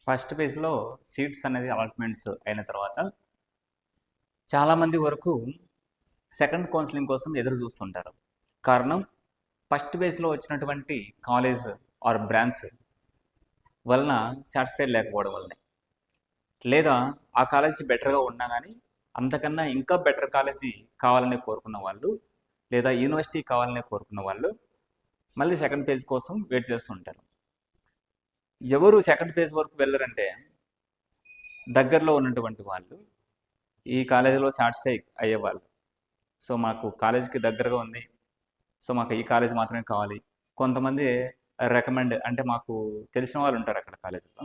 First ఫేజ్లో seats అనేది allotments అయిన తర్వాత చాలామంది వరకు సెకండ్ కౌన్సిలింగ్ కోసం ఎదురు చూస్తుంటారు. కారణం ఫస్ట్ ఫేజ్లో వచ్చినటువంటి కాలేజ్ ఆర్ బ్రాంచ్ వలన సాటిస్ఫైడ్ లేకపోవడం వల్లనే, లేదా ఆ కాలేజీ బెటర్గా ఉన్నా కానీ అంతకన్నా ఇంకా బెటర్ కాలేజీ కావాలని కోరుకున్న వాళ్ళు, లేదా యూనివర్సిటీ కావాలని కోరుకున్న వాళ్ళు మళ్ళీ సెకండ్ ఫేజ్ కోసం వెయిట్ చేస్తుంటారు. ఎవరు సెకండ్ ఫేజ్ వరకు వెళ్ళరంటే దగ్గరలో ఉన్నటువంటి వాళ్ళు, ఈ కాలేజీలో సాటిస్ఫై అయ్యేవాళ్ళు. సో మాకు కాలేజీకి దగ్గరగా ఉంది, సో మాకు ఈ కాలేజ్ మాత్రమే కావాలి. కొంతమంది రికమెండ్ అంటే మాకు తెలిసిన వాళ్ళు ఉంటారు అక్కడ కాలేజీలో,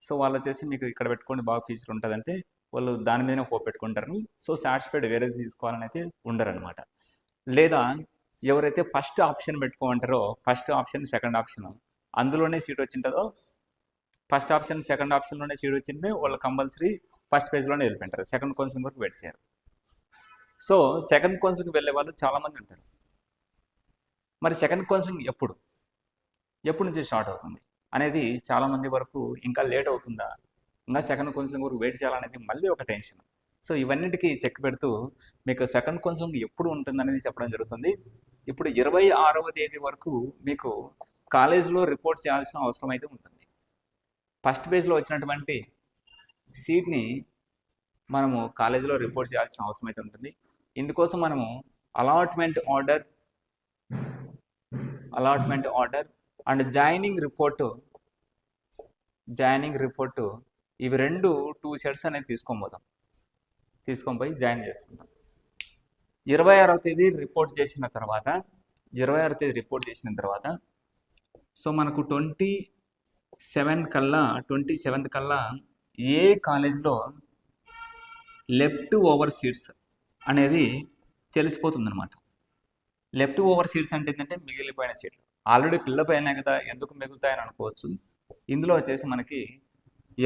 సో వాళ్ళు వచ్చేసి మీకు ఇక్కడ పెట్టుకోండి బాగా ఫీచర్ ఉంటుందంటే వాళ్ళు దాని మీదనే హోప్ పెట్టుకుంటారు. సో సాటిస్ఫైడ్ వేరేది తీసుకోవాలని అయితే ఉండరనమాట. లేదా ఎవరైతే ఫస్ట్ ఆప్షన్ పెట్టుకోమంటారో, ఫస్ట్ ఆప్షన్ సెకండ్ ఆప్షన్ అందులోనే సీట్ వచ్చింటుందో, ఫస్ట్ ఆప్షన్ సెకండ్ ఆప్షన్లోనే సీట్ వచ్చింటే వాళ్ళు కంపల్సరీ ఫస్ట్ పేజ్లోనే వెళ్ళిపోయింటారు, సెకండ్ కౌన్సిలింగ్ వరకు వెయిట్ చేయరు. సో సెకండ్ కౌన్సిలింగ్ వెళ్ళే వాళ్ళు చాలామంది ఉంటారు. మరి సెకండ్ కౌన్సిలింగ్ ఎప్పుడు నుంచి స్టార్ట్ అవుతుంది అనేది చాలామంది వరకు ఇంకా లేట్ అవుతుందా, ఇంకా సెకండ్ కౌన్సిలింగ్ వరకు వెయిట్ చేయాలనేది మళ్ళీ ఒక టెన్షన్. సో ఇవన్నిటికీ చెక్ పెడుతూ మీకు సెకండ్ కౌన్సిలింగ్ ఎప్పుడు ఉంటుందనేది చెప్పడం జరుగుతుంది. ఇప్పుడు 26వ తేదీ వరకు మీకు కాలేజీలో రిపోర్ట్ చేయాల్సిన అవసరం అయితే ఉంటుంది. ఫస్ట్ పేజ్లో వచ్చినటువంటి సీట్ని మనము కాలేజీలో రిపోర్ట్ చేయాల్సిన అవసరం అయితే ఉంటుంది. ఇందుకోసం మనము allotment order and joining report ఇవి రెండు 2 సెట్స్ అనేది తీసుకొని పోయి జాయిన్ చేసుకుంటాం. 26వ తేదీ రిపోర్ట్ చేసిన తర్వాత సో మనకు 27th కల్లా ఏ కాలేజ్లో లెఫ్ట్ ఓవర్ సీట్స్ అనేది తెలిసిపోతుంది అనమాట. లెఫ్ట్ ఓవర్ సీట్స్ అంటే ఏంటంటే మిగిలిపోయిన సీట్లు, ఆల్రెడీ ఫిల్లప్ అయినాయి కదా ఎందుకు మిగులుతాయని అనుకోవచ్చు. ఇందులో వచ్చేసి మనకి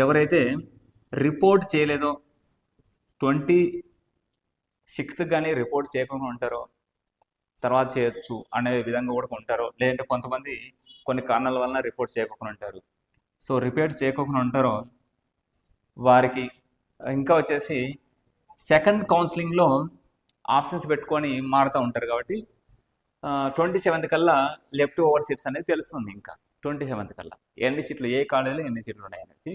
ఎవరైతే రిపోర్ట్ చేయలేదో 26th కానీ రిపోర్ట్ చేయకుండా ఉంటారో తర్వాత చేయొచ్చు అనే విధంగా కూడా ఉంటారో, లేదంటే కొంతమంది కొన్ని కారణాల వలన రిపోర్ట్ చేయకుండా ఉంటారు. సో రిపోర్ట్ చేయకుండా ఉంటారో వారికి ఇంకా వచ్చేసి సెకండ్ కౌన్సిలింగ్లో ఆప్షన్స్ పెట్టుకొని మారుతూ ఉంటారు. కాబట్టి 27th కల్లా లెఫ్ట్ ఓవర్ సీట్స్ అనేది తెలుస్తుంది. ఇంకా 27th కల్లా ఎన్ని సీట్లు, ఏ కాలేజీలో ఎన్ని సీట్లు ఉన్నాయి అనేసి,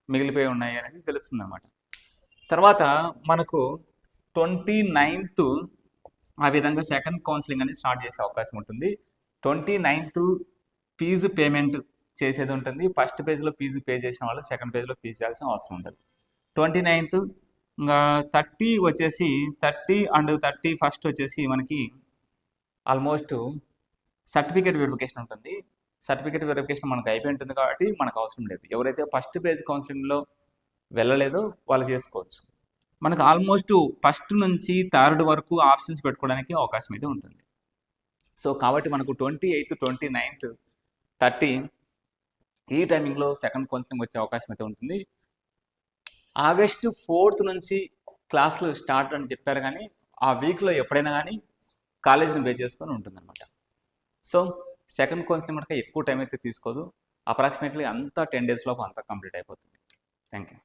మిగిలిపోయి ఉన్నాయి అనేది తెలుస్తుంది అన్నమాట. తర్వాత మనకు 29th ఆ విధంగా సెకండ్ కౌన్సిలింగ్ అనేది స్టార్ట్ చేసే అవకాశం ఉంటుంది. 29th ఫీజు పేమెంట్ చేసేది ఉంటుంది. ఫస్ట్ పేజ్లో ఫీజు పే చేసిన వాళ్ళు సెకండ్ పేజ్లో ఫీజు చేయాల్సిన అవసరం ఉంటుంది. 29th ఇంకా 30 వచ్చేసి 30 అండ్ 31st వచ్చేసి మనకి ఆల్మోస్ట్ సర్టిఫికేట్ వెరిఫికేషన్ ఉంటుంది. సర్టిఫికేట్ వెరిఫికేషన్ మనకు అయిపోయి ఉంటుంది కాబట్టి మనకు అవసరం లేదు. ఎవరైతే ఫస్ట్ పేజ్ కౌన్సిలింగ్లో వెళ్ళలేదో వాళ్ళు చేసుకోవచ్చు. మనకు ఆల్మోస్ట్ ఫస్ట్ నుంచి 3rd వరకు ఆప్షన్స్ పెట్టుకోవడానికి అవకాశం అయితే ఉంటుంది. సో కాబట్టి మనకు 28th, 29th, 30 ఈ టైమింగ్లో సెకండ్ కౌన్సిలింగ్ వచ్చే అవకాశం అయితే ఉంటుంది. ఆగస్టు 4th నుంచి క్లాసులు స్టార్ట్ అని చెప్పారు, కానీ ఆ వీక్లో ఎప్పుడైనా కానీ కాలేజీని బేస్ చేసుకొని ఉంటుందన్నమాట. సో సెకండ్ కౌన్సిలింగ్ మనకి ఎక్కువ టైం అయితే తీసుకోదు, అప్రాక్సిమేట్లీ అంతా 10 days లోపు అంతా కంప్లీట్ అయిపోతుంది. Thank you.